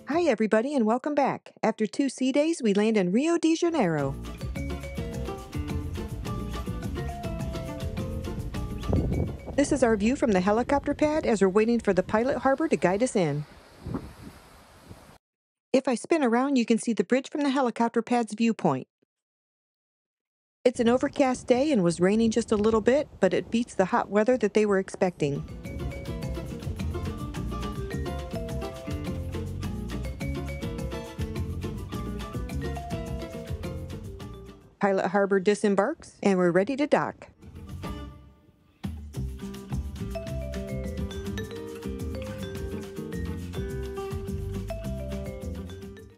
Hi everybody and welcome back. After 2 sea days, we land in Rio de Janeiro. This is our view from the helicopter pad as we're waiting for the pilot harbor to guide us in. If I spin around, you can see the bridge from the helicopter pad's viewpoint. It's an overcast day and was raining just a little bit, but it beats the hot weather that they were expecting. Pilot harbor disembarks, and we're ready to dock.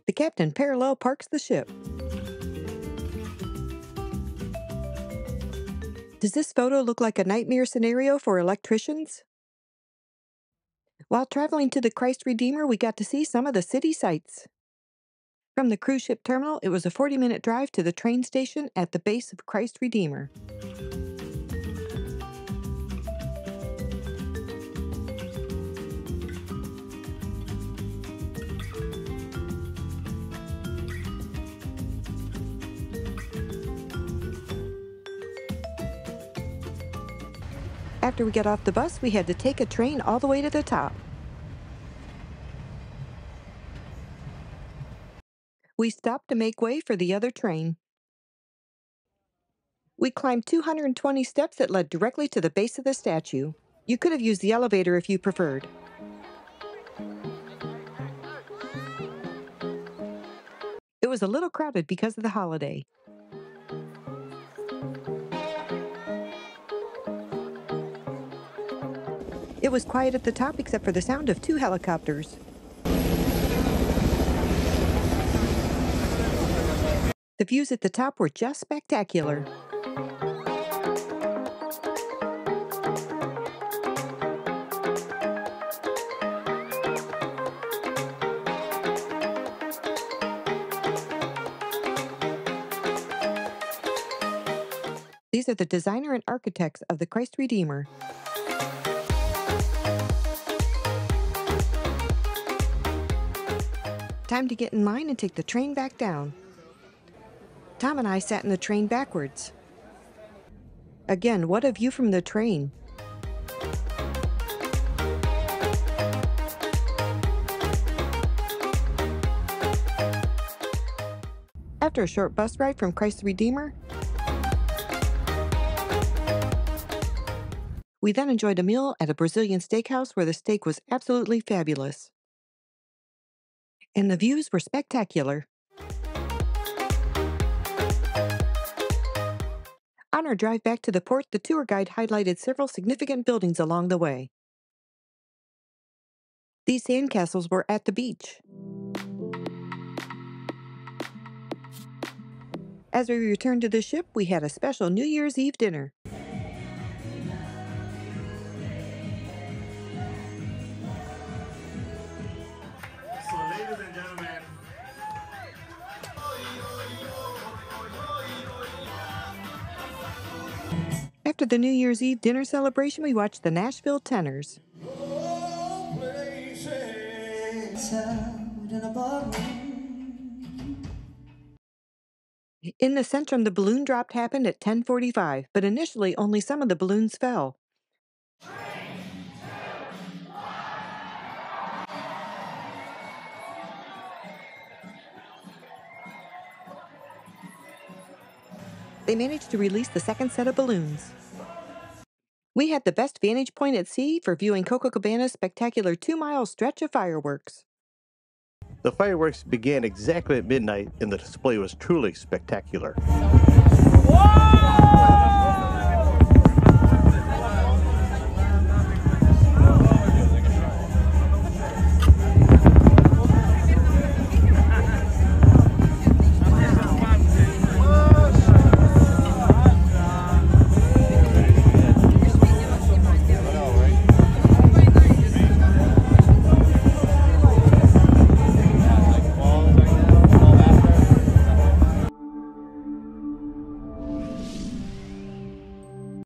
The captain parallel parks the ship. Does this photo look like a nightmare scenario for electricians? While traveling to the Christ Redeemer, we got to see some of the city sights. From the cruise ship terminal, it was a 40-minute drive to the train station at the base of Christ Redeemer. After we got off the bus, we had to take a train all the way to the top. We stopped to make way for the other train. We climbed 220 steps that led directly to the base of the statue. You could have used the elevator if you preferred. It was a little crowded because of the holiday. It was quiet at the top except for the sound of 2 helicopters. The views at the top were just spectacular. These are the designer and architects of the Christ Redeemer. Time to get in line and take the train back down. Tom and I sat in the train backwards. Again, what a view from the train. After a short bus ride from Christ Redeemer, we then enjoyed a meal at a Brazilian steakhouse where the steak was absolutely fabulous. And the views were spectacular. On our drive back to the port, the tour guide highlighted several significant buildings along the way. These sandcastles were at the beach. As we returned to the ship, we had a special New Year's Eve dinner. After the New Year's Eve dinner celebration, we watched the Nashville Tenors. In the Centrum, the balloon drop happened at 10:45, but initially only some of the balloons fell. They managed to release the second set of balloons. We had the best vantage point at sea for viewing Copacabana's spectacular 2-mile stretch of fireworks. The fireworks began exactly at midnight, and the display was truly spectacular.